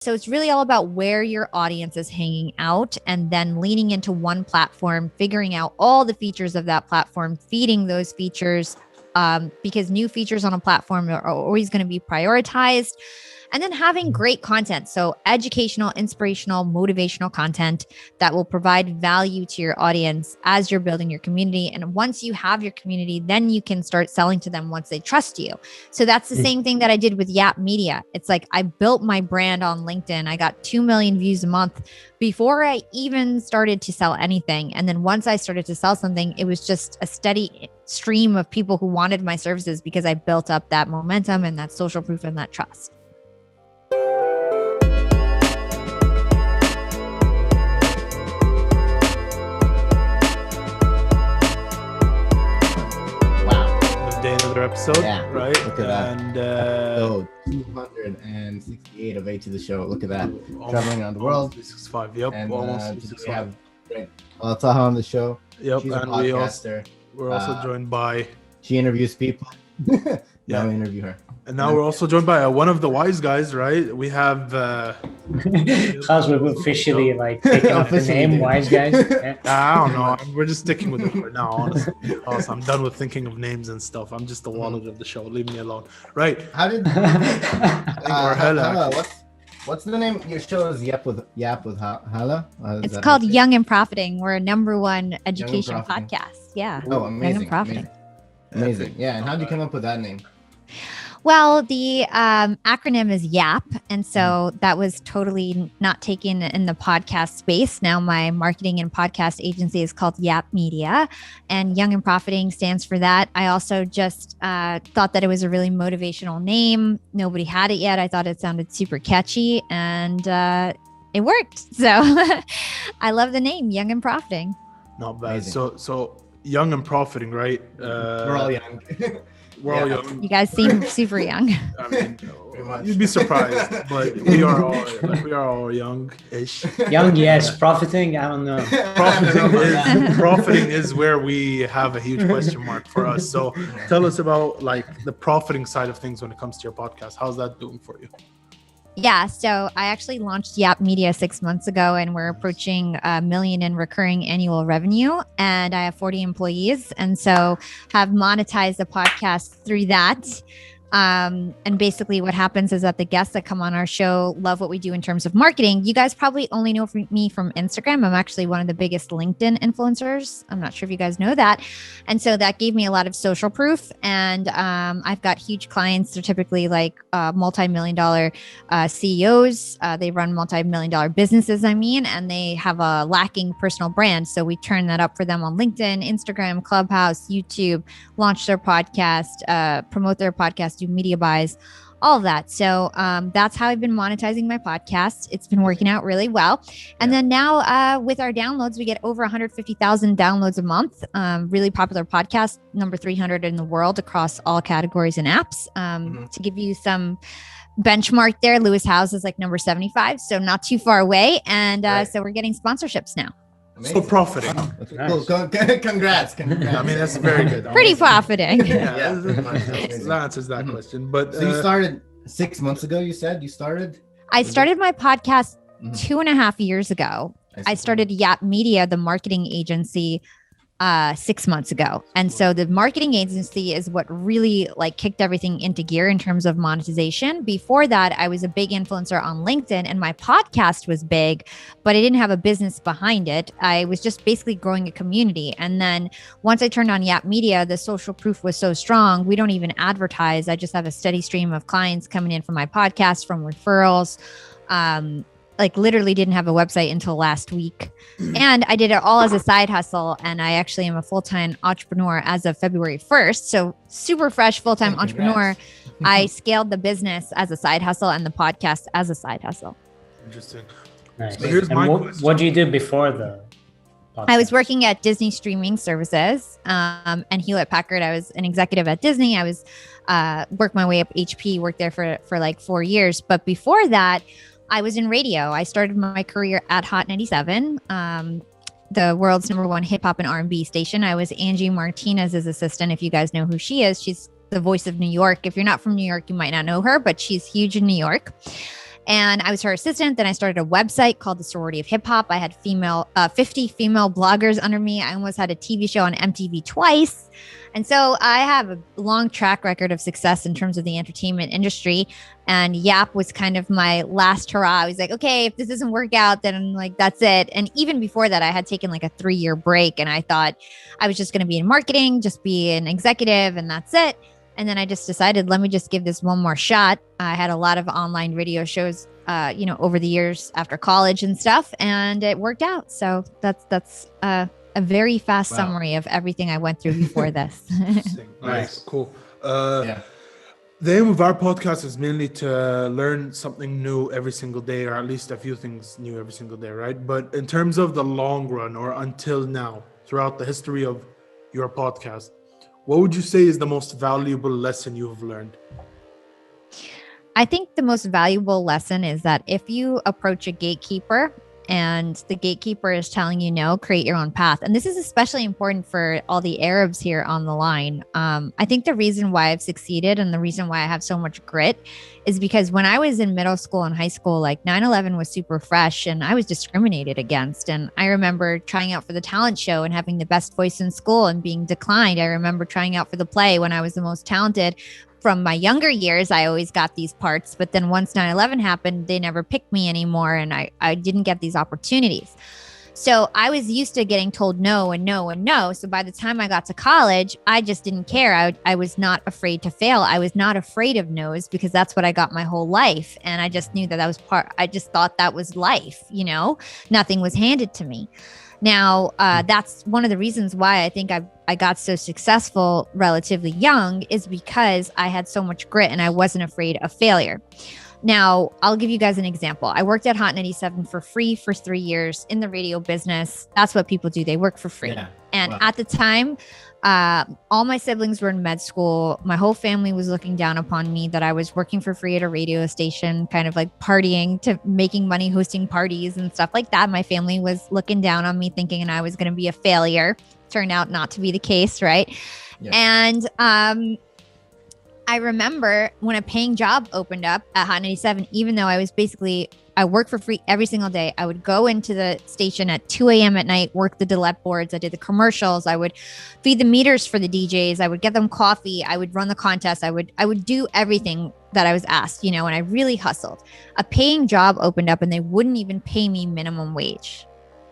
So it's really all about where your audience is hanging out and then leaning into one platform, figuring out all the features of that platform, feeding those features, because new features on a platform are always going to be prioritized. And then having great content. So educational, inspirational, motivational content that will provide value to your audience as you're building your community. And once you have your community, then you can start selling to them once they trust you. So that's the same thing that I did with Yap Media. It's like I built my brand on LinkedIn. I got 2 million views a month before I even started to sell anything. And then once I started to sell something, it was just a steady stream of people who wanted my services because I built up that momentum and that social proof and that trust. Another episode, right? Look at that. And episode 268 of A to the Show. Look at that. Traveling around the world. 365, yep. And Almost we have Hala Taha on the show. Yep, She's and a podcaster. we're also joined by... She interviews people. Now we interview her. And now we're also joined by one of the wise guys, right? We have... Because we're officially like taking up the name, wise guys. Yeah. I don't know. We're just sticking with it for now, honestly. Also, I'm done with thinking of names and stuff. I'm just the wallet of the show. Leave me alone. Right. How did... Hala, what's the name? Your show is Yap with Hala? It's called Young and Profiting. We're a #1 education podcast. Yeah. Oh, amazing. Young and Profiting. Amazing. Yeah. And how did you come up with that name? Well, the acronym is YAP. And so that was totally not taken in the podcast space. Now my marketing and podcast agency is called Yap Media, and Young and Profiting stands for that. I also just thought that it was a really motivational name. Nobody had it yet. I thought it sounded super catchy, and it worked. So I love the name, Young and Profiting. Not bad. Amazing. So Young and Profiting, right? We're all young. We're all young. You guys seem super young. I mean, you'd be surprised, but we are all young-ish. Young, yes. Profiting, I don't know. Profiting is where we have a huge question mark for us. So tell us about like the profiting side of things when it comes to your podcast. How's that doing for you? Yeah, so I actually launched Yap Media 6 months ago, and we're approaching $1 million in recurring annual revenue, and I have 40 employees, and so have monetized the podcast through that. And basically what happens is that the guests that come on our show love what we do in terms of marketing. You guys probably only know me from Instagram. I'm actually one of the biggest LinkedIn influencers. I'm not sure if you guys know that. And so that gave me a lot of social proof. And I've got huge clients. They're typically like multi-million-dollar CEOs. They run multi-million-dollar businesses, and they have a lacking personal brand. So we turn that up for them on LinkedIn, Instagram, Clubhouse, YouTube, launch their podcast, promote their podcast, do media buys, all of that. So that's how I've been monetizing my podcast. It's been working out really well. And then now with our downloads, we get over 150,000 downloads a month. Really popular podcast, number 300 in the world across all categories and apps. To give you some benchmark there, Lewis Howes is like number 75. So not too far away. And so we're getting sponsorships now. Amazing. So profiting. Cool. Congrats. I mean, that's very good. Pretty profiting. That answers that question. But so you started 6 months ago, you said? I started my podcast 2.5 years ago. I started Yap Media, the marketing agency, 6 months ago. And so the marketing agency is what really like kicked everything into gear in terms of monetization. Before that, I was a big influencer on LinkedIn, and my podcast was big, but I didn't have a business behind it. I was just basically growing a community. And then once I turned on Yap Media, the social proof was so strong. We don't even advertise. I just have a steady stream of clients coming in from my podcast, from referrals. Like literally didn't have a website until last week. And I did it all as a side hustle. And I actually am a full-time entrepreneur as of February 1st. So super fresh full-time entrepreneur. I scaled the business as a side hustle and the podcast as a side hustle. Interesting. Nice. So here's my question. What do you do before the podcast? I was working at Disney Streaming Services and Hewlett Packard. I was an executive at Disney. I was worked my way up HP, worked there for like 4 years. But before that, I was in radio. I started my career at Hot 97, the world's #1 hip hop and R&B station. I was Angie Martinez's assistant. If you guys know who she is, she's the voice of New York. If you're not from New York, you might not know her, but she's huge in New York. And I was her assistant. Then I started a website called the Sorority of Hip Hop. I had 50 female bloggers under me. I almost had a TV show on MTV twice. And so I have a long track record of success in terms of the entertainment industry. And Yap was kind of my last hurrah. I was like, okay, if this doesn't work out, then I'm like, that's it. And even before that, I had taken like a 3-year break, and I thought I was just going to be in marketing, just be an executive, and that's it. And then I just decided, let me just give this one more shot. I had a lot of online radio shows, over the years after college and stuff, and it worked out. So that's a very fast summary of everything I went through before this. Nice, cool. Yeah. The aim of our podcast is mainly to learn something new every single day, or at least a few things new every single day, right? But in terms of the long run, or until now, throughout the history of your podcast, what would you say is the most valuable lesson you've learned? I think the most valuable lesson is that if you approach a gatekeeper and the gatekeeper is telling you no, create your own path. And this is especially important for all the Arabs here on the line. I think the reason why I've succeeded and the reason why I have so much grit is because when I was in middle school and high school, like 9/11 was super fresh and I was discriminated against. And I remember trying out for the talent show and having the best voice in school and being declined. I remember trying out for the play when I was the most talented. From my younger years, I always got these parts. But then once 9/11 happened, they never picked me anymore. And I didn't get these opportunities. So I was used to getting told no and no and no. So by the time I got to college, I just didn't care. I was not afraid to fail. I was not afraid of no's because that's what I got my whole life. And I just knew that was I just thought that was life, nothing was handed to me. Now, that's one of the reasons why I think I got so successful relatively young, is because I had so much grit and I wasn't afraid of failure. Now, I'll give you guys an example. I worked at Hot 97 for free for 3 years in the radio business. That's what people do. They work for free. Yeah. And at the time, all my siblings were in med school. My whole family was looking down upon me that I was working for free at a radio station, kind of like partying to making money, hosting parties and stuff like that. My family was looking down on me, thinking I was going to be a failure. Turned out not to be the case, right? Yeah. And I remember when a paying job opened up at Hot 97, even though I worked for free every single day. I would go into the station at 2 a.m. at night, work the Dillette boards. I did the commercials. I would feed the meters for the DJs. I would get them coffee. I would run the contest. I would do everything that I was asked, and I really hustled. A paying job opened up and they wouldn't even pay me minimum wage.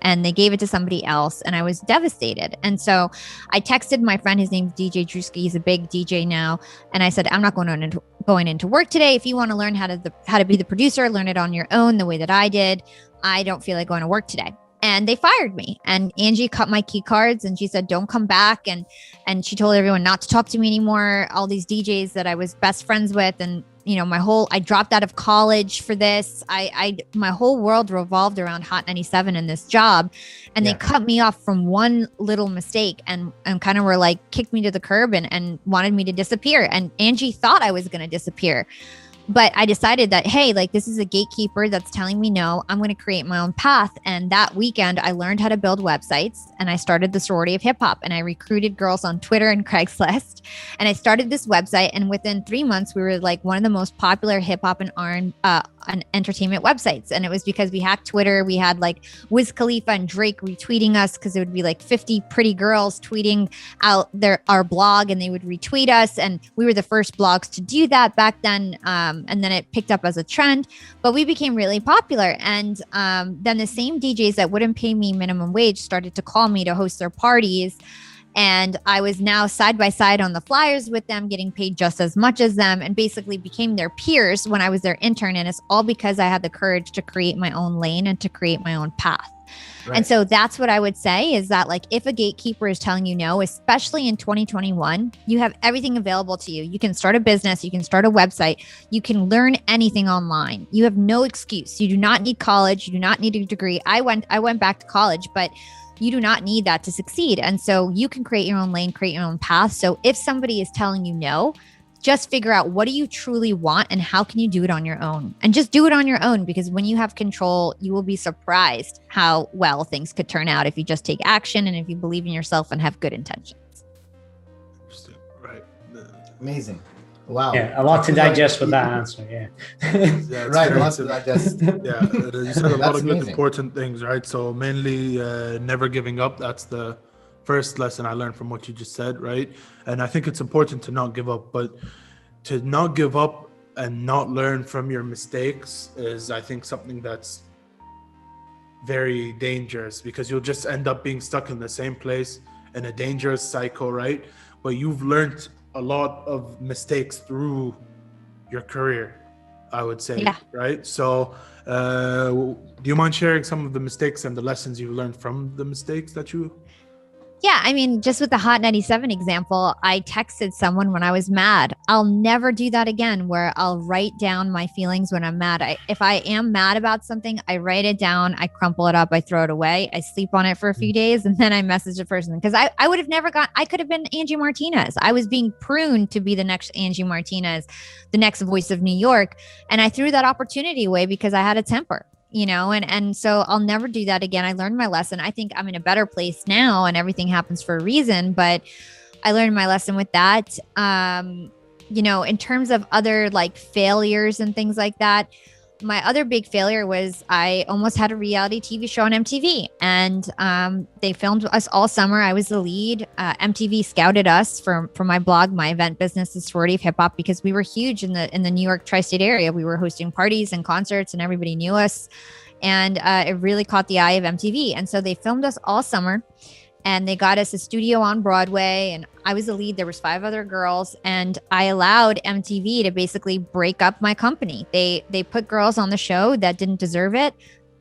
And they gave it to somebody else, and I was devastated. And so I texted my friend, his name's DJ Drewski. He's a big DJ now. And I said, I'm not going into work today. If you want to learn how to be the producer, learn it on your own the way that I did. I don't feel like going to work today. And they fired me. And Angie cut my key cards and she said, don't come back. And she told everyone not to talk to me anymore. All these DJs that I was best friends with. And I dropped out of college for this. My whole world revolved around Hot 97 and this job. And they cut me off from one little mistake and kind of were like, kicked me to the curb and wanted me to disappear. And Angie thought I was going to disappear. But I decided that, hey, like this is a gatekeeper that's telling me no, I'm going to create my own path. And that weekend I learned how to build websites and I started the Sorority of Hip Hop and I recruited girls on Twitter and Craigslist. And I started this website. And within 3 months, we were like one of the most popular hip hop and entertainment websites. And it was because we hacked Twitter. We had like Wiz Khalifa and Drake retweeting us because it would be like 50 pretty girls tweeting out our blog and they would retweet us. And we were the first blogs to do that back then. And then it picked up as a trend, but we became really popular. And then the same DJs that wouldn't pay me minimum wage started to call me to host their parties. And I was now side by side on the flyers with them, getting paid just as much as them, and basically became their peers when I was their intern. And it's all because I had the courage to create my own lane and to create my own path. Right. And so that's what I would say is that like if a gatekeeper is telling you no, especially in 2021, you have everything available to you. You can start a business, you can start a website, you can learn anything online. You have no excuse. You do not need college, you do not need a degree. I went back to college, but you do not need that to succeed. And so you can create your own lane, create your own path. So if somebody is telling you no, just figure out what do you truly want and how can you do it on your own, and just do it on your own, because when you have control, you will be surprised how well things could turn out if you just take action and if you believe in yourself and have good intentions. Interesting. Right. Amazing. Wow. Yeah, a lot to digest with that answer. Yeah. Yeah, it's Right. very Lots of simple. that just. Yeah, you said a lot That's of good amazing. important things, right? So mainly never giving up. That's the first lesson I learned from what you just said, right? And I think it's important to not give up, but to not give up and not learn from your mistakes is, I think, something that's very dangerous, because you'll just end up being stuck in the same place in a dangerous cycle, right? But you've learned a lot of mistakes through your career, I would say, Yeah. right? So do you mind sharing some of the mistakes and the lessons you learned from the mistakes that you... Yeah, I mean, just with the Hot 97 example, I texted someone when I was mad. I'll never do that again, where I'll write down my feelings when I'm mad. If I am mad about something, I write it down, I crumple it up, I throw it away, I sleep on it for a few days, and then I message the person. Because I would have never I could have been Angie Martinez. I was being pruned to be the next Angie Martinez, the next voice of New York. And I threw that opportunity away because I had a temper. And so I'll never do that again. I learned my lesson. I think I'm in a better place now, and everything happens for a reason, but I learned my lesson with that. In terms of other like failures and things like that, my other big failure was I almost had a reality TV show on MTV, and they filmed us all summer. I was the lead. MTV scouted us for my blog, my event business, the Sorority of Hip Hop, because we were huge in the New York tri-state area. We were hosting parties and concerts, and everybody knew us, and it really caught the eye of MTV. And so they filmed us all summer, and they got us a studio on Broadway, and I was the lead. There was 5 other girls, and I allowed MTV to basically break up my company. They put girls on the show that didn't deserve it.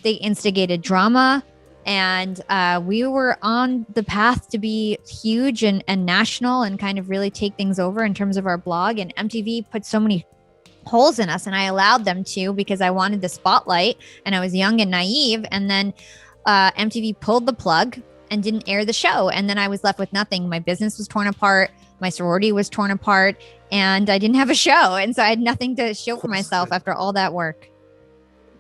They instigated drama, and we were on the path to be huge and national and kind of really take things over in terms of our blog. And MTV put so many holes in us, and I allowed them to, because I wanted the spotlight, and I was young and naive. And then MTV pulled the plug and didn't air the show. And then I was left with nothing. My business was torn apart. My sorority was torn apart, and I didn't have a show. And so I had nothing to show for myself after all that work.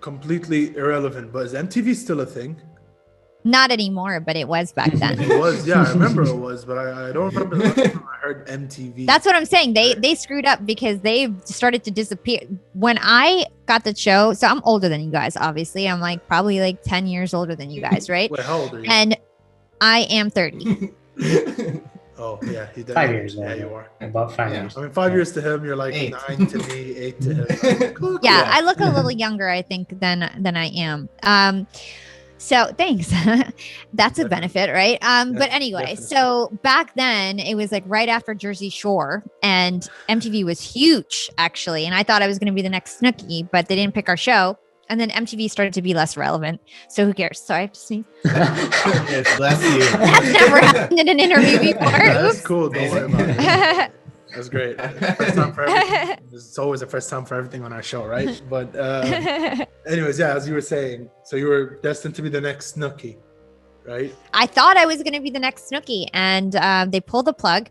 Completely irrelevant, but is MTV still a thing? Not anymore, but it was back then. It was, yeah, I remember it was, but I don't remember the last time I heard MTV. That's what I'm saying. They screwed up because they started to disappear. When I got the show, so I'm older than you guys, obviously. I'm like probably like 10 years older than you guys, right? Wait, how old are you? And I am 30. Oh, yeah. He did. 5 years. Yeah, you are. About 5 years. I mean, 5 years to him, you're like 8. 9 to me, 8 to him. Yeah, I look a little younger, I think, than I am. So thanks. That's a benefit, right? But anyway, definitely. So back then it was like right after Jersey Shore, and MTV was huge actually. And I thought I was going to be the next Snooki, but they didn't pick our show. And then MTV started to be less relevant. So who cares? Sorry, I have to sneeze. Yes, bless you. That's never happened in an interview before. That's Oops. cool. Don't worry about it. That's great. First time for everything. It's always a first time for everything on our show, right? But anyways, yeah, as you were saying, so you were destined to be the next Snooki, right? I thought I was going to be the next Snooki, and they pulled the plug,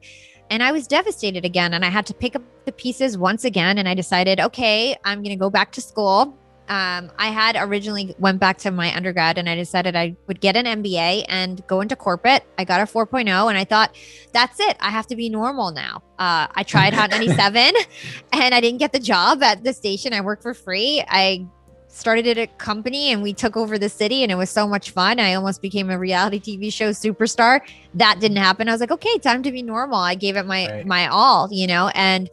and I was devastated again. And I had to pick up the pieces once again. And I decided, okay, I'm going to go back to school. I had originally went back to my undergrad, and I decided I would get an MBA and go into corporate. I got a 4.0, and I thought, that's it. I have to be normal now. I tried Hot 97 and I didn't get the job at the station. I worked for free. I started at a company, and we took over the city, and it was so much fun. I almost became a reality TV show superstar. That didn't happen. I was like, okay, time to be normal. I gave it my all, and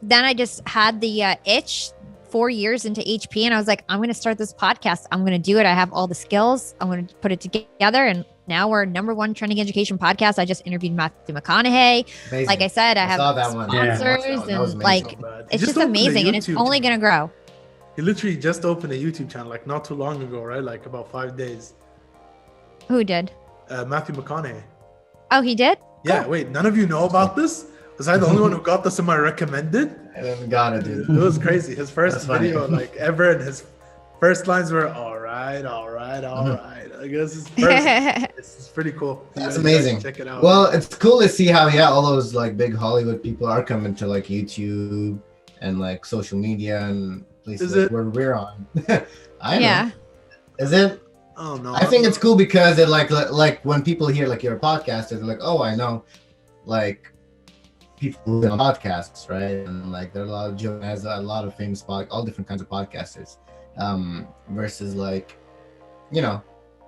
then I just had the itch 4 years into HP, and I was like, I'm going to start this podcast. I'm going to do it. I have all the skills. I'm going to put it together. And now we're #1 trending education podcast. I just interviewed Matthew Mcconaughey. Amazing. Like I said, I have saw that one. sponsors, Yeah. That was and amazing. like, it's just amazing, and it's only going to grow. He literally just opened a YouTube channel like not too long ago, right? Like about 5 days. Who did? Matthew McConaughey. Oh, he did? Yeah, wait, none of you know about this? Was I the only one who got this in my recommended? I haven't got it, dude. It was crazy. His first That's funny. video, like ever, and his first lines were all right. I guess his first. This is pretty cool. That's You guys amazing. Check it out. Well, it's cool to see how all those like big Hollywood people are coming to like YouTube and like social media and places Is like it? where we're on. I know. Yeah. Is it? oh no, I think it's cool because it like when people hear like you're a podcaster, they're like, oh, I know, like people who do podcasts, right? And like there are a lot of Joe has a lot of famous all different kinds of podcasters, versus like, you know,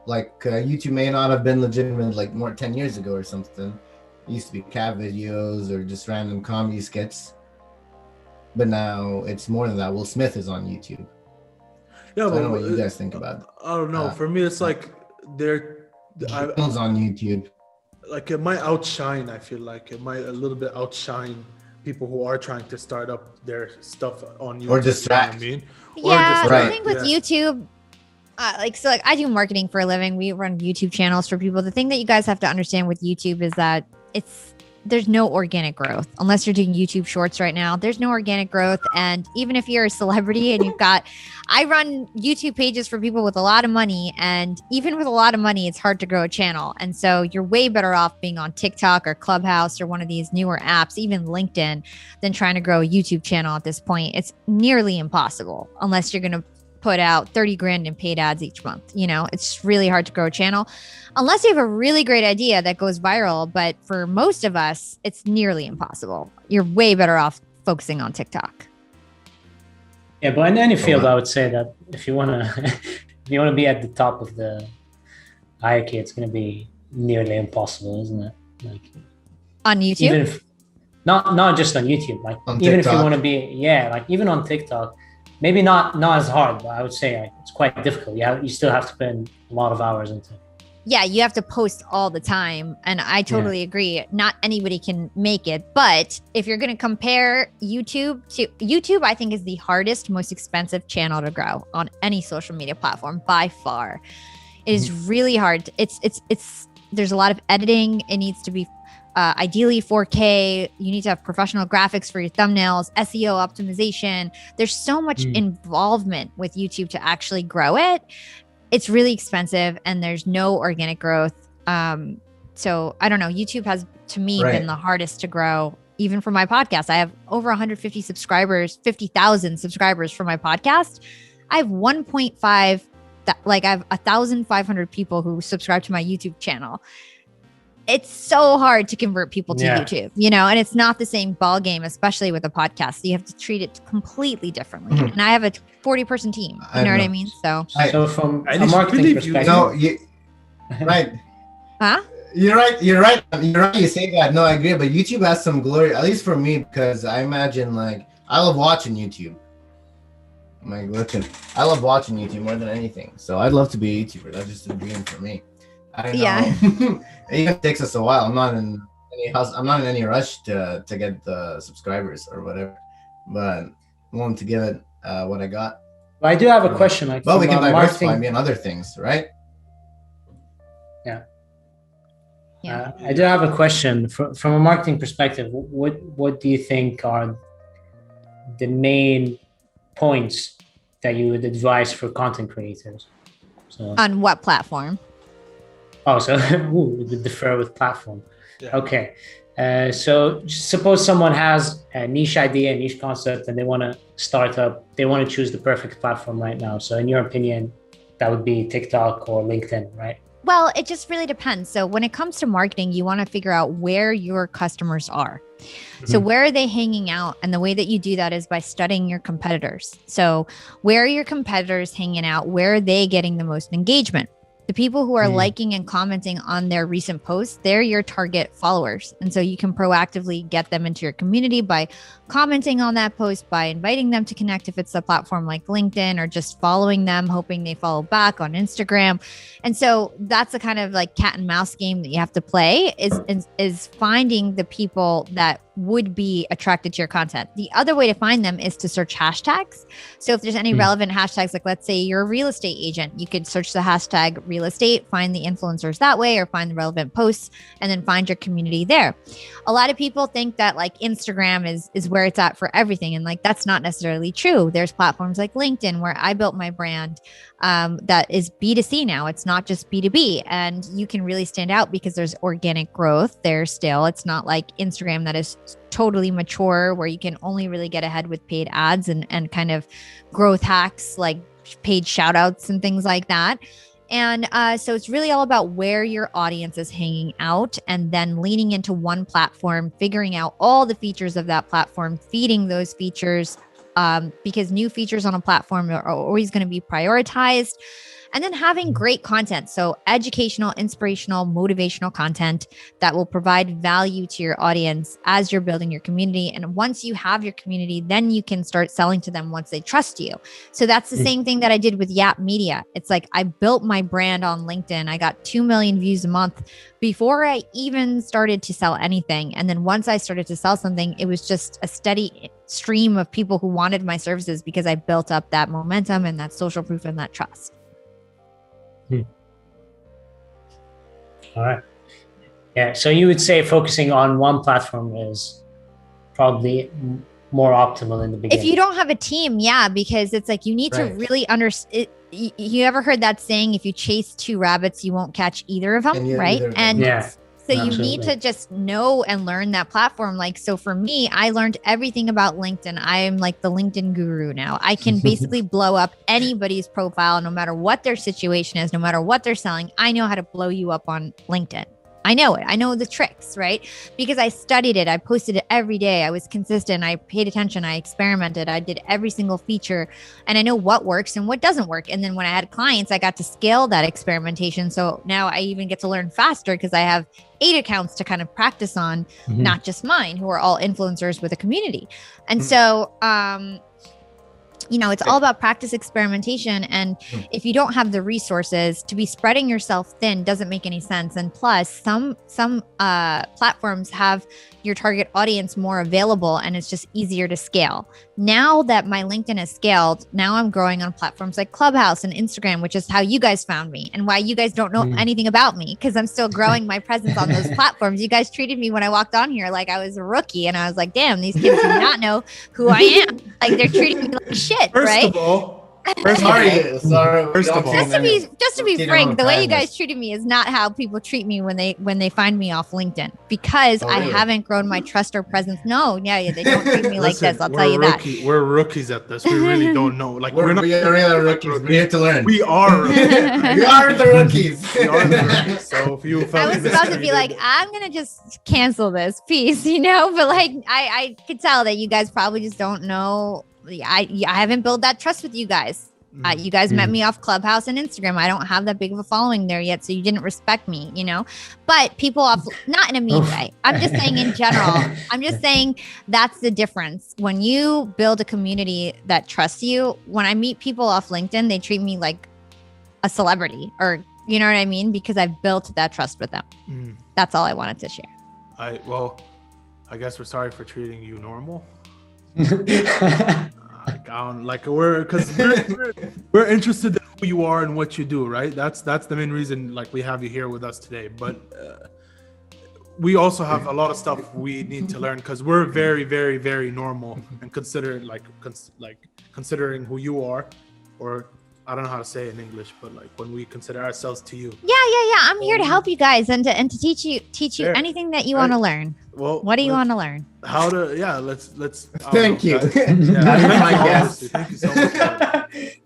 like YouTube may not have been legitimate like more 10 years ago or something. It used to be cat videos or just random comedy skits, but now it's more than that. Will Smith is on YouTube. Yeah, So but I don't know what you guys think about it. I don't know. For me, it's like Channels on YouTube. like it might outshine. I feel like it might a little bit outshine people who are trying to start up their stuff on YouTube. Or distract. You know what I mean? Yeah, Right. I think with YouTube, like I do marketing for a living. We run YouTube channels for people. The thing that you guys have to understand with YouTube is that there's no organic growth unless you're doing YouTube shorts right now. There's no organic growth. And even if you're a celebrity and I run YouTube pages for people with a lot of money. And even with a lot of money, it's hard to grow a channel. And so you're way better off being on TikTok or Clubhouse or one of these newer apps, even LinkedIn, than trying to grow a YouTube channel at this point. It's nearly impossible unless you're going to put out 30 grand in paid ads each month. You know, it's really hard to grow a channel unless you have a really great idea that goes viral. But for most of us, it's nearly impossible. You're way better off focusing on TikTok. Yeah, but in any field, I would say that if you want to be at the top of the hierarchy, it's going to be nearly impossible, isn't it? Like on YouTube, even if not just on YouTube, like on even TikTok. if you want to be, like even on TikTok, maybe not as hard, but I would say like, it's quite difficult. You still have to put in a lot of hours into it. yeah, you have to post all the time. And I totally agree. Not anybody can make it. But if you're going to compare YouTube to YouTube, I think is the hardest, most expensive channel to grow on any social media platform by far. It is really hard. There's a lot of editing. It needs to be ideally 4K. You need to have professional graphics for your thumbnails, SEO optimization. There's so much involvement with YouTube to actually grow it. It's really expensive and there's no organic growth. So I don't know. YouTube has, to me, been the hardest to grow, even for my podcast. I have over 150 subscribers, 50,000 subscribers for my podcast. I have 1.5, I have 1,500 people who subscribe to my YouTube channel. It's so hard to convert people to YouTube, you know, and it's not the same ball game, especially with a podcast. So you have to treat it completely differently. And I have a 40-person team. You know what I mean? So from a marketing perspective, right? Huh? You're right. You say that. No, I agree. But YouTube has some glory, at least for me, because I imagine like I love watching YouTube. I love watching YouTube more than anything. So I'd love to be a YouTuber. That's just a dream for me. I know. Yeah. It even takes us a while. I'm not in any rush to get the subscribers or whatever, but I want to give it what I got. But I do have a question. Like, but we can diversify me in other things, right? Yeah. I do have a question from a marketing perspective. What do you think are the main points that you would advise for content creators? So on what platform? Oh, so we defer with platform. Yeah. Okay. So suppose someone has a niche idea, a niche concept, and they want to start up. They want to choose the perfect platform right now. So in your opinion, that would be TikTok or LinkedIn, right? Well, it just really depends. So when it comes to marketing, you want to figure out where your customers are. So where are they hanging out? And the way that you do that is by studying your competitors. So where are your competitors hanging out? Where are they getting the most engagement? The people who are liking and commenting on their recent posts, they're your target followers. And so you can proactively get them into your community by commenting on that post, by inviting them to connect if it's a platform like LinkedIn, or just following them, hoping they follow back on Instagram. And so that's the kind of like cat and mouse game that you have to play, is finding the people that would be attracted to your content. The other way to find them is to search hashtags. So if there's any relevant hashtags, like let's say you're a real estate agent, you could search the hashtag real estate, find the influencers that way, or find the relevant posts, and then find your community there. A lot of people think that like Instagram is where it's at for everything. And like, that's not necessarily true. There's platforms like LinkedIn where I built my brand that is B2C now. It's not just B2B. And you can really stand out because there's organic growth there still. It's not like Instagram that is totally mature where you can only really get ahead with paid ads and kind of growth hacks like paid shout outs and things like that. And so it's really all about where your audience is hanging out and then leaning into one platform, figuring out all the features of that platform, feeding those features, because new features on a platform are always going to be prioritized. And then having great content. So educational, inspirational, motivational content that will provide value to your audience as you're building your community. And once you have your community, then you can start selling to them once they trust you. So that's the same thing that I did with Yap Media. It's like I built my brand on LinkedIn. I got 2 million views a month before I even started to sell anything. And then once I started to sell something, it was just a steady stream of people who wanted my services because I built up that momentum and that social proof and that trust. All right. Yeah. So you would say focusing on one platform is probably more optimal in the beginning. If you don't have a team, yeah, because it's like you need to really understand. You ever heard that saying, if you chase 2 rabbits, you won't catch either of them, right? And so you need to just know and learn that platform. Like, so for me, I learned everything about LinkedIn. I am like the LinkedIn guru now. I can basically blow up anybody's profile, no matter what their situation is, no matter what they're selling. I know how to blow you up on LinkedIn. I know it. I know the tricks, right? Because I studied it. I posted it every day. I was consistent. I paid attention. I experimented. I did every single feature, and I know what works and what doesn't work. And then when I had clients, I got to scale that experimentation. So now I even get to learn faster because I have 8 accounts to kind of practice on, not just mine, who are all influencers with a community. And so, it's all about practice, experimentation. And if you don't have the resources to be spreading yourself thin, doesn't make any sense. And plus some platforms have your target audience more available and it's just easier to scale. Now that my LinkedIn is scaled, now I'm growing on platforms like Clubhouse and Instagram, which is how you guys found me and why you guys don't know anything about me, because I'm still growing my presence on those platforms. You guys treated me when I walked on here like I was a rookie, and I was like, damn, these kids do not know who I am. Like, they're treating me like shit, right? First of all, just to be frank, the way you guys treated me is not how people treat me when they find me off LinkedIn, because I haven't grown my trust or presence. No, they don't treat me like this. I'll tell you that. We're rookies at this. We really don't know. Like, we're not real rookies. We have to learn. We are rookies. We are the rookies. We are the rookies. So if you felt I was about to be like, I'm gonna just cancel this piece, but like I could tell that you guys probably just don't know. I haven't built that trust with you guys. You guys met me off Clubhouse and Instagram. I don't have that big of a following there yet, so you didn't respect me, But people off, not in a mean way. I'm just saying in general. I'm just saying that's the difference. When you build a community that trusts you, when I meet people off LinkedIn, they treat me like a celebrity, or you know what I mean? Because I've built that trust with them. That's all I wanted to share. I guess we're sorry for treating you normal. we're interested in who you are and what you do, right? That's the main reason, like, we have you here with us today. But we also have a lot of stuff we need to learn, because we're very, very, very normal, and considering who you are, or I don't know how to say it in English, but like when we consider ourselves to you. Yeah. I'm here to help you guys and to teach you anything that you want to learn. Well, what do you want to learn? How to? Let's. Thank you. Thank you so much.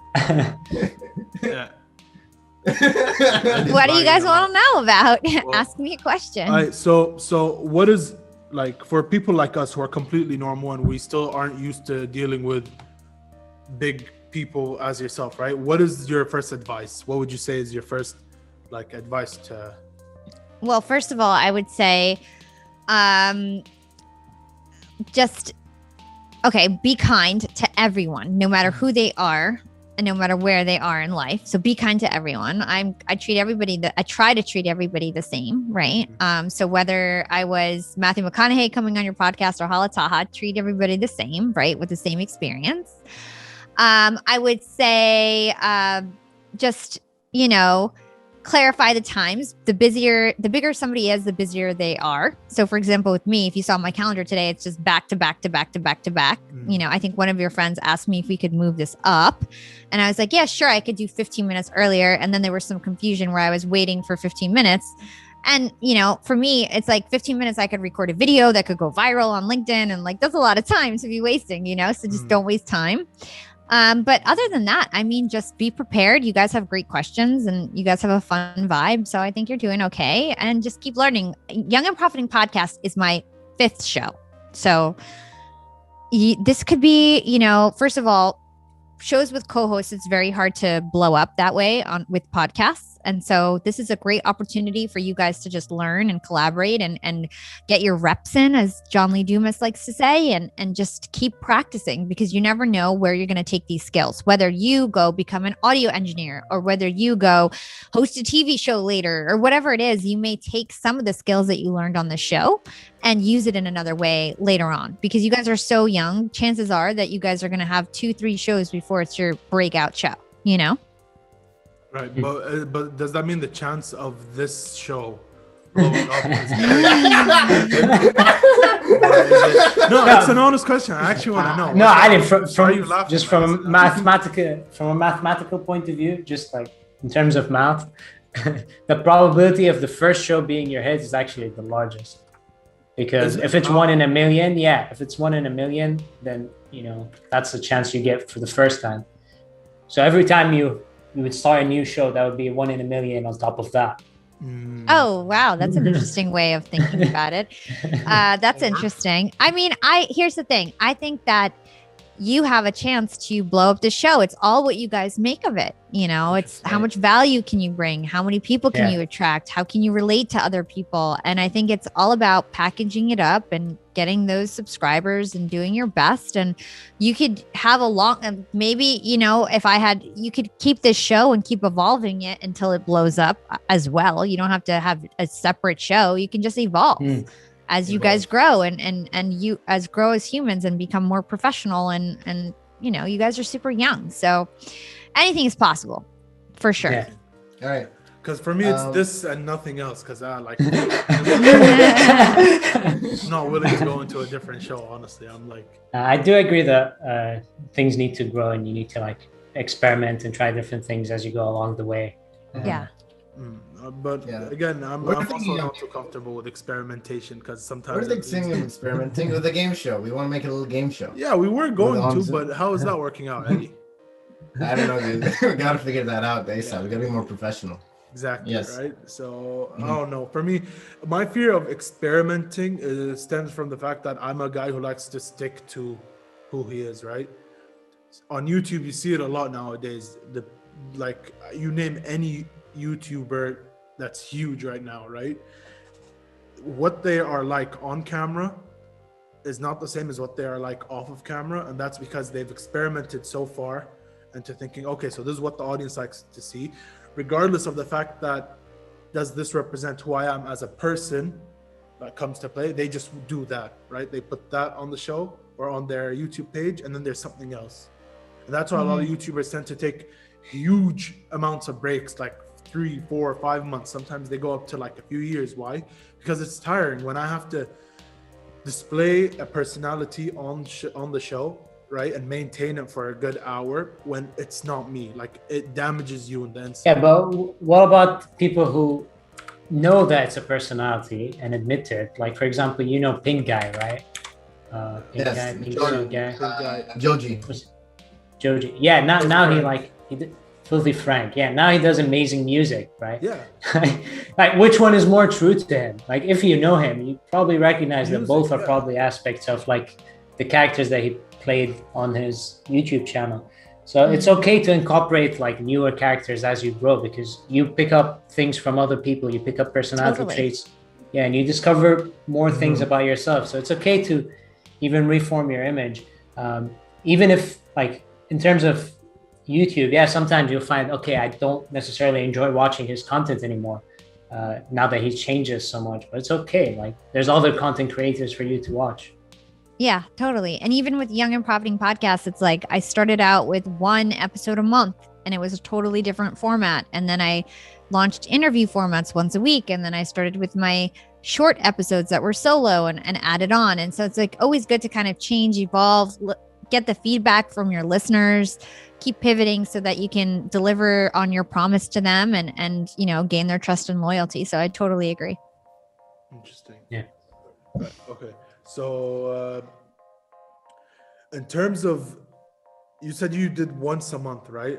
Yeah. What do you guys want to know about? Ask me a question. All right, so what is, like, for people like us who are completely normal and we still aren't used to dealing with big people as yourself, right? What is your first advice? What would you say is your first, like, advice to? Well, first of all, I would say, be kind to everyone, no matter who they are and no matter where they are in life. So be kind to everyone. I try to treat everybody the same, right? So whether I was Matthew Mcconaughey coming on your podcast or Hala Taha, treat everybody the same, right? With the same experience. I would say, clarify the times. The bigger somebody is, the busier they are. So for example, with me, if you saw my calendar today, it's just back to back to back to back to back. I think one of your friends asked me if we could move this up, and I was like, yeah, sure. I could do 15 minutes earlier. And then there was some confusion where I was waiting for 15 minutes. And, for me, it's like 15 minutes, I could record a video that could go viral on LinkedIn. And like, that's a lot of time to be wasting, so just don't waste time. But other than that, I mean, just be prepared. You guys have great questions and you guys have a fun vibe. So I think you're doing okay. And just keep learning. Young and Profiting Podcast is my 5th show. So this could be, first of all, shows with co-hosts, it's very hard to blow up that way with podcasts. And so this is a great opportunity for you guys to just learn and collaborate and get your reps in, as John Lee Dumas likes to say, and just keep practicing, because you never know where you're going to take these skills, whether you go become an audio engineer or whether you go host a TV show later or whatever it is. You may take some of the skills that you learned on the show and use it in another way later on, because you guys are so young. Chances are that you guys are going to have 2-3 shows before it's your breakout show, Right, but does that mean the chance of this show blowing up is No, it's an honest question. I actually want to know. No, I didn't. From a mathematical point of view, just like in terms of math, the probability of the first show being your hit is actually the largest. Because if it's 1 in a million, if it's 1 in a million, then that's the chance you get for the first time. So every time you would start a new show, that would be 1 in a million on top of that. Oh, wow. That's an interesting way of thinking about it. That's interesting. I mean, here's the thing. I think that you have a chance to blow up the show. It's all what you guys make of it. It's how much value can you bring? How many people can you attract? How can you relate to other people? And I think it's all about packaging it up and getting those subscribers and doing your best. And you could have maybe, you could keep this show and keep evolving it until it blows up as well. You don't have to have a separate show. You can just evolve. As you guys grow and you grow as humans and become more professional and you guys are super young, so anything is possible for sure. All right, because for me it's this and nothing else, because I like not willing to go into a different show. Honestly, I'm like I do agree that things need to grow and you need to like experiment and try different things as you go along the way. But again, I'm also not too comfortable with experimentation, because sometimes we're thinking of experimenting with a game show. We want to make it a little game show. Yeah, we were going to, but how is that working out, Eddie? I don't know, dude. We gotta figure that out, ASAP. We gotta be more professional. Exactly. Yes. Right. So I don't know. For me, my fear of experimenting stems from the fact that I'm a guy who likes to stick to who he is. Right. On YouTube, you see it a lot nowadays. You name any YouTuber that's huge right now, right? What they are like on camera is not the same as what they are like off of camera, and that's because they've experimented so far into thinking, okay, so this is what the audience likes to see, regardless of the fact that does this represent who I am as a person that comes to play. They just do that, right? They put that on the show or on their YouTube page, and then there's something else. And that's why a lot of YouTubers tend to take huge amounts of breaks, like 3, 4, 5 months. Sometimes they go up to like a few years. Why? Because it's tiring when I have to display a personality on the show, right, and maintain it for a good hour when it's not me. Like, it damages you in the inside. Yeah, but what about people who know that it's a personality and admit it? Like, for example, Pink Guy, right? Joji. Joji. Yeah, now he did Filthy Frank. Yeah, now he does amazing music, right? Yeah. Like, which one is more true to him? Like, if you know him, you probably recognize that both are probably aspects of like the characters that he played on his YouTube channel. So it's okay to incorporate like newer characters as you grow, because you pick up things from other people, you pick up personality traits, and you discover more things about yourself. So it's okay to even reform your image, even if, like, in terms of YouTube, sometimes you'll find, okay, I don't necessarily enjoy watching his content anymore now that he changes so much, but it's okay. Like, there's other content creators for you to watch. Yeah, totally. And even with Young and Profiting Podcast, it's like I started out with 1 episode a month and it was a totally different format. And then I launched interview formats once a week. And then I started with my short episodes that were solo and added on. And so it's like always good to kind of change, evolve, get the feedback from your listeners, keep pivoting so that you can deliver on your promise to them and gain their trust and loyalty. So I totally agree. Interesting. Yeah. Okay. So in terms of you said you did once a month, right?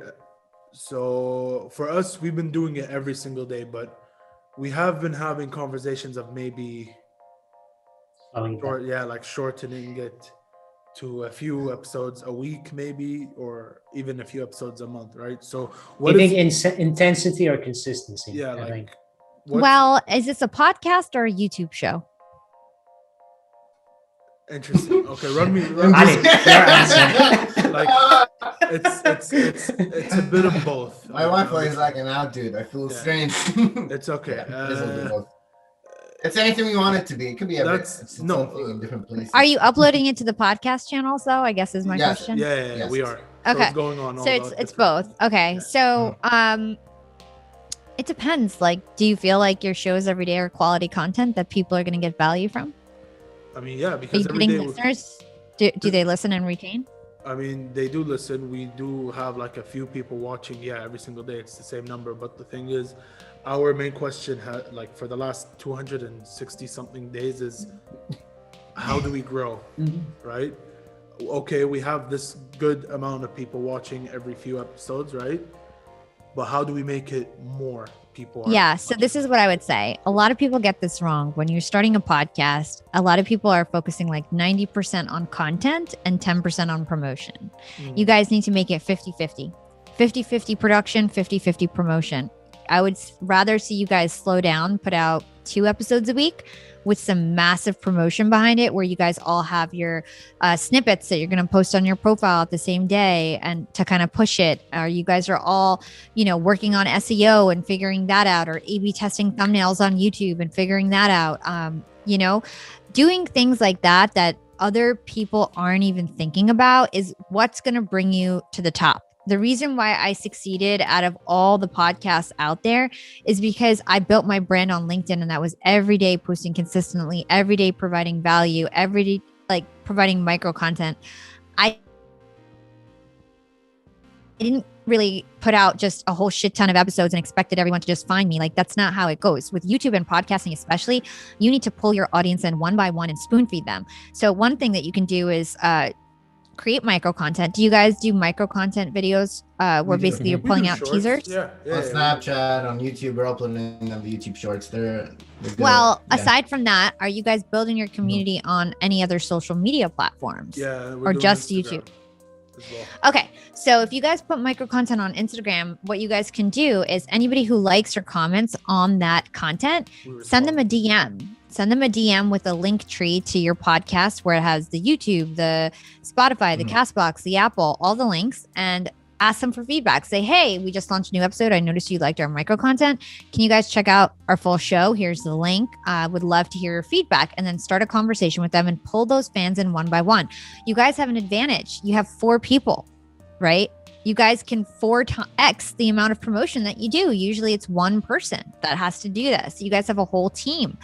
So for us, we've been doing it every single day, but we have been having conversations of maybe shortening it to a few episodes a week, maybe, or even a few episodes a month, right? So what do you think intensity or consistency? Yeah, I think. Well, is this a podcast or a YouTube show? Interesting. Okay, run me. Ali, your answer. Like, it's a bit of both. My Wi-Fi is like an out, dude. I feel strange. It's okay. It's anything we want it to be. It could be everything in different places. Are you uploading it to the podcast channels though? I guess is my question. Yeah, we are. Okay. So it's going on. So it's both. Okay. So it depends. Like, do you feel like your shows every day are quality content that people are going to get value from? I mean, yeah, because are you getting listeners? Do they listen and retain? I mean, they do listen. We do have like a few people watching. Yeah, every single day it's the same number. But the thing is, our main question, like for the last 260 something days, is how do we grow? Right? Okay, we have this good amount of people watching every few episodes, right? But how do we make it more people? So this is what I would say. A lot of people get this wrong. When you're starting a podcast, a lot of people are focusing like 90% on content and 10% on promotion. You guys need to make it 50-50. 50-50 production, 50-50 promotion. I would rather see you guys slow down, put out 2 episodes a week with some massive promotion behind it, where you guys all have your snippets that you're going to post on your profile at the same day and to kind of push it. Or you guys are all, working on SEO and figuring that out, or A/B testing thumbnails on YouTube and figuring that out. Doing things like that other people aren't even thinking about is what's going to bring you to the top. The reason why I succeeded out of all the podcasts out there is because I built my brand on LinkedIn, and that was every day posting consistently, every day providing value, every day like providing micro content. I didn't really put out just a whole shit ton of episodes and expected everyone to just find me. Like, that's not how it goes. With YouTube and podcasting especially, you need to pull your audience in one by one and spoon feed them. So one thing that you can do is create micro content. Do you guys do micro content videos where basically you're pulling out teasers? On Snapchat, on YouTube, we're uploading them the YouTube shorts. They're good. Well, aside from that, are you guys building your community on any other social media platforms? Or just YouTube? Okay, so if you guys put micro content on Instagram, what you guys can do is anybody who likes or comments on that content, send them a DM. Send them a DM with a link tree to your podcast where it has the YouTube, the Spotify, the Castbox, the Apple, all the links, and ask them for feedback. Say, hey, we just launched a new episode. I noticed you liked our micro content. Can you guys check out our full show? Here's the link. I would love to hear your feedback, and then start a conversation with them and pull those fans in one by one. You guys have an advantage. You have 4 people, right? You guys can 4x the amount of promotion that you do. Usually it's one person that has to do this. You guys have a whole team.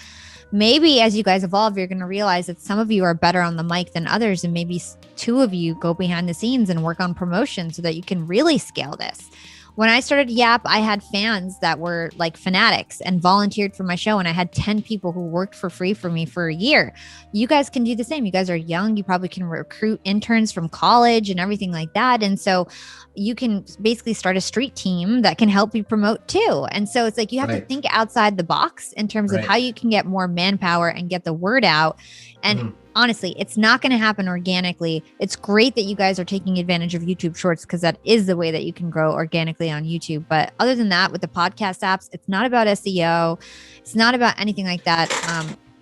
Maybe as you guys evolve, you're going to realize that some of you are better on the mic than others. And maybe 2 of you go behind the scenes and work on promotion so that you can really scale this. When I started Yap, I had fans that were like fanatics and volunteered for my show. And I had 10 people who worked for free for me for a year. You guys can do the same. You guys are young. You probably can recruit interns from college and everything like that. And so you can basically start a street team that can help you promote too. And so it's like you have to think outside the box in terms of how you can get more manpower and get the word out. And honestly, it's not going to happen organically. It's great that you guys are taking advantage of YouTube Shorts, because that is the way that you can grow organically on YouTube. But other than that, with the podcast apps, it's not about SEO. It's not about anything like that.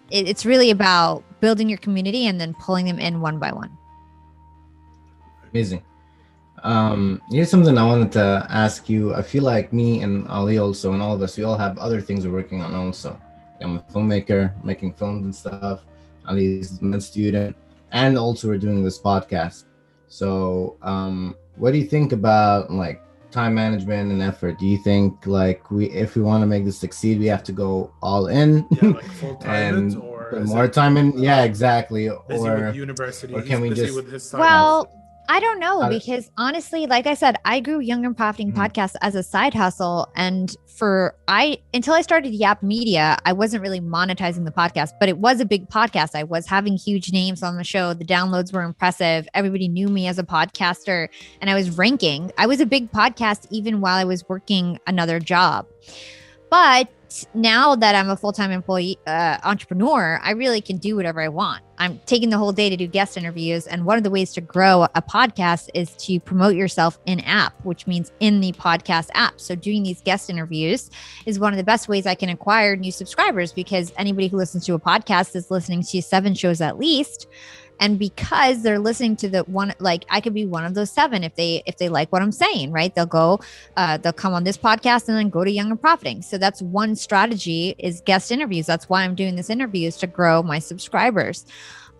It's really about building your community and then pulling them in one by one. Amazing. Here's something I wanted to ask you. I feel like me and Ali also, and all of us, we all have other things we're working on also. I'm a filmmaker, making films and stuff. Ali's a student, and also we're doing this podcast. So what do you think about like time management and effort? Do you think like if we want to make this succeed, we have to go all in like full time and put more time in? Yeah, exactly. Busy with university, or can we just well, I don't know, because honestly, like I said, I grew Young and Profiting podcast as a side hustle. And until I started Yap Media, I wasn't really monetizing the podcast, but it was a big podcast. I was having huge names on the show. The downloads were impressive. Everybody knew me as a podcaster and I was ranking. I was a big podcast even while I was working another job. But now that I'm a full-time employee, entrepreneur, I really can do whatever I want. I'm taking the whole day to do guest interviews. And one of the ways to grow a podcast is to promote yourself in app, which means in the podcast app. So doing these guest interviews is one of the best ways I can acquire new subscribers, because anybody who listens to a podcast is listening to 7 shows at least. And because they're listening to the one, like I could be one of those 7 if they like what I'm saying, right? They'll come on this podcast and then go to Young and Profiting. So that's one strategy, is guest interviews. That's why I'm doing this interview, is to grow my subscribers.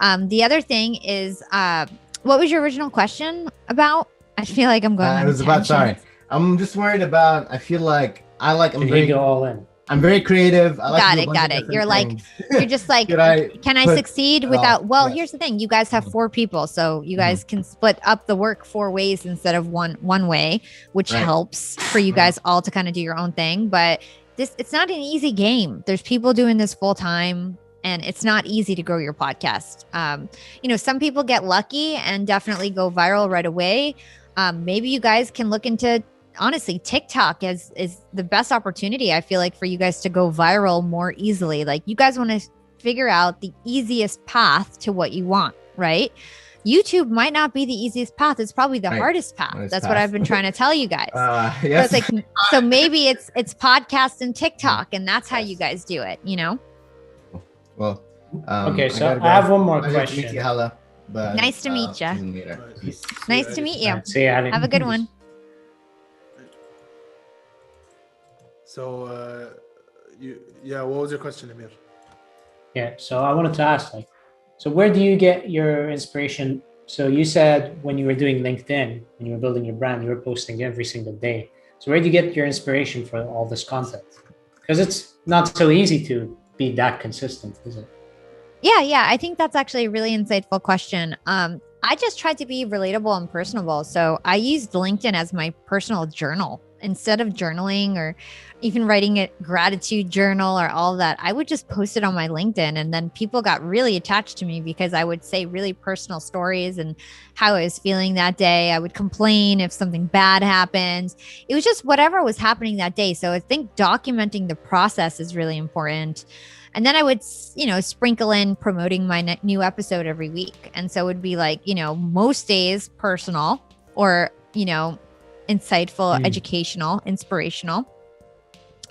The other thing is, what was your original question about? I feel like I'm going. It was about, sorry. I'm just worried about, I feel like I'm very go all in. I'm very creative. I like got it. You're things. you're just like, can I succeed without, here's the thing. You guys have 4 people. So you guys can split up the work 4 ways instead of one way, which helps for you guys all to kind of do your own thing. But it's not an easy game. There's people doing this full time, and it's not easy to grow your podcast. Some people get lucky and definitely go viral right away. Maybe you guys can look into, honestly, TikTok is the best opportunity, I feel like, for you guys to go viral more easily. Like, you guys want to figure out the easiest path to what you want, right? YouTube might not be the easiest path. It's probably the hardest path. That's what I've been trying to tell you guys. Yes. So it's like, so maybe it's podcast and TikTok, and that's how you guys do it, Well, okay, so I have one more question. To meet you, Hala, but, nice to meet you. Nice to meet you. See you, Ali. Have a good one. So, what was your question, Amir? Yeah, so I wanted to ask, so where do you get your inspiration? So you said when you were doing LinkedIn and you were building your brand, you were posting every single day. So where do you get your inspiration for all this content? Because it's not so easy to be that consistent, is it? Yeah. I think that's actually a really insightful question. I just tried to be relatable and personable. So I used LinkedIn as my personal journal. Instead of journaling or even writing a gratitude journal or all that, I would just post it on my LinkedIn. And then people got really attached to me because I would say really personal stories and how I was feeling that day. I would complain if something bad happened. It was just whatever was happening that day. So I think documenting the process is really important. And then I would, sprinkle in promoting my new episode every week. And so it would be like, most days personal or, insightful, educational, inspirational.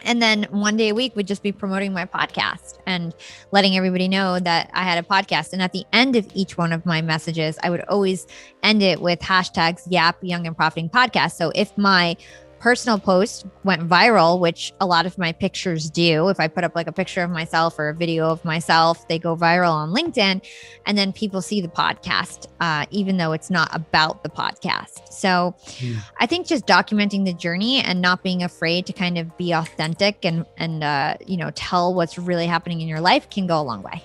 And then one day a week would just be promoting my podcast and letting everybody know that I had a podcast. And at the end of each one of my messages, I would always end it with hashtags Yap Young and Profiting Podcast. So if my personal post went viral, which a lot of my pictures do, if I put up like a picture of myself or a video of myself, they go viral on LinkedIn, and then people see the podcast, even though it's not about the podcast. So I think just documenting the journey and not being afraid to kind of be authentic and tell what's really happening in your life can go a long way.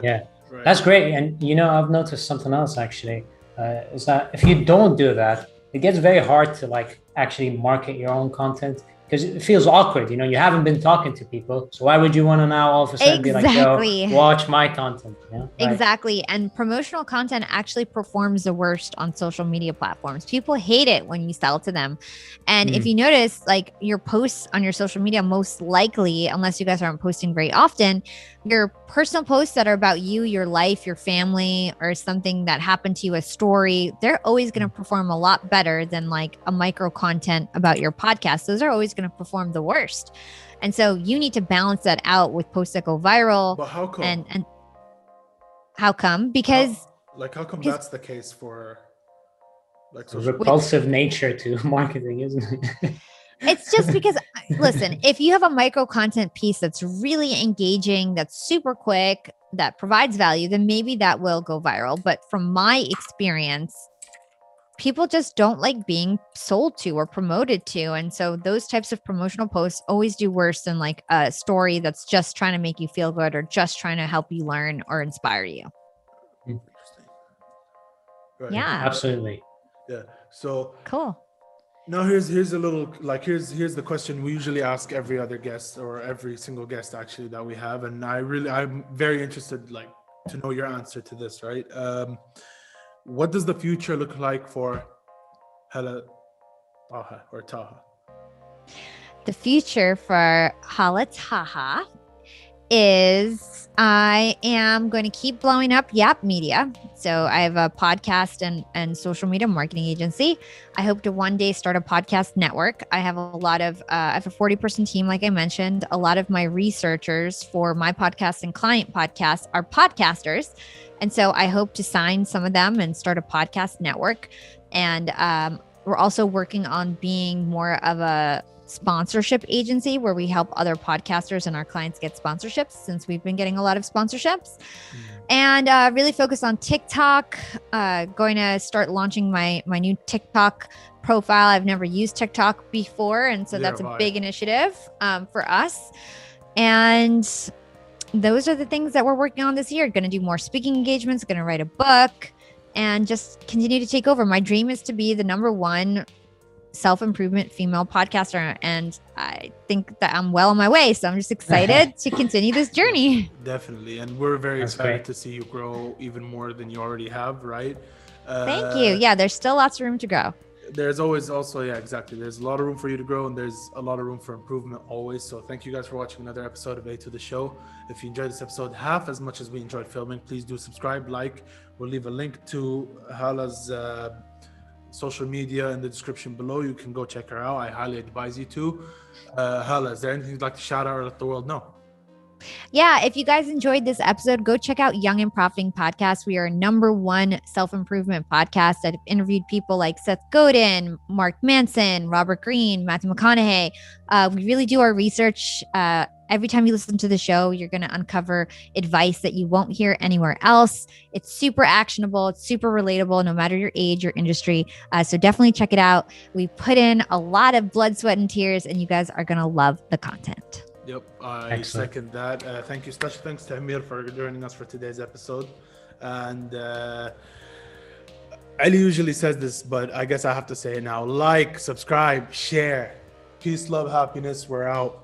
Yeah, that's great. And I've noticed something else actually, is that if you don't do that, it gets very hard to actually market your own content, because it feels awkward. You haven't been talking to people. So why would you want to now all of a sudden be like, yo, watch my content? Exactly. And promotional content actually performs the worst on social media platforms. People hate it when you sell to them. And if you notice, your posts on your social media, most likely, unless you guys aren't posting very often, your personal posts that are about you, your life, your family, or something that happened to you, a story, they're always going to perform a lot better than a micro content about your podcast. Those are always going to perform the worst. And so you need to balance that out with posts that go viral. But how come? And how come? Because how come that's the case for repulsive nature to marketing, isn't it? It's just because, listen, if you have a micro content piece that's really engaging, that's super quick, that provides value, then maybe that will go viral. But from my experience, people just don't like being sold to or promoted to. And so those types of promotional posts always do worse than a story that's just trying to make you feel good or just trying to help you learn or inspire you. Interesting. Right. Yeah. Absolutely. Yeah. So Cool. now here's a little like here's the question we usually ask every other guest or every single guest actually that we have, and I'm very interested like to know your answer to this, right? What does the future look like for Hala Taha or Taha? The future for Hala Taha is I am going to keep blowing up Yap Media. So I have a podcast and social media marketing agency. I hope to one day start a podcast network. I have I have a 40-person team, like I mentioned. A lot of my researchers for my podcast and client podcasts are podcasters. And so I hope to sign some of them and start a podcast network. And we're also working on being more of a sponsorship agency where we help other podcasters and our clients get sponsorships, since we've been getting a lot of sponsorships. And really focus on TikTok. Going to start launching my new TikTok profile. I've never used TikTok before, and so that's a big initiative for us. And those are the things that we're working on this year. Going to do more speaking engagements, going to write a book, and just continue to take over. My dream is to be the #1 self-improvement female podcaster, and I think that I'm well on my way, so I'm just excited to continue this journey. Definitely, and we're very That's excited great to see you grow even more than you already have, right? Thank you. Yeah, there's still lots of room to grow. There's always also, yeah, exactly, there's a lot of room for you to grow, and there's a lot of room for improvement always. So thank you guys for watching another episode of A to the Show. If you enjoyed this episode half as much as we enjoyed filming, please do subscribe, like. We'll leave a link to Hala's social media in the description below. You can go check her out. I highly advise you to. Hala, is there anything you'd like to shout out or let the world know? Yeah, if you guys enjoyed this episode, go check out Young and Profiting Podcast. We are #1 self-improvement podcast. I've interviewed people like Seth Godin, Mark Manson, Robert Greene, Matthew McConaughey. We really do our research. Every time you listen to the show, you're going to uncover advice that you won't hear anywhere else. It's super actionable. It's super relatable, no matter your age, your industry. So definitely check it out. We put in a lot of blood, sweat, and tears, and you guys are going to love the content. Yep, I second that. Thank you. Special thanks to Amir for joining us for today's episode. And Ali usually says this, but I guess I have to say it now. Like, subscribe, share. Peace, love, happiness. We're out.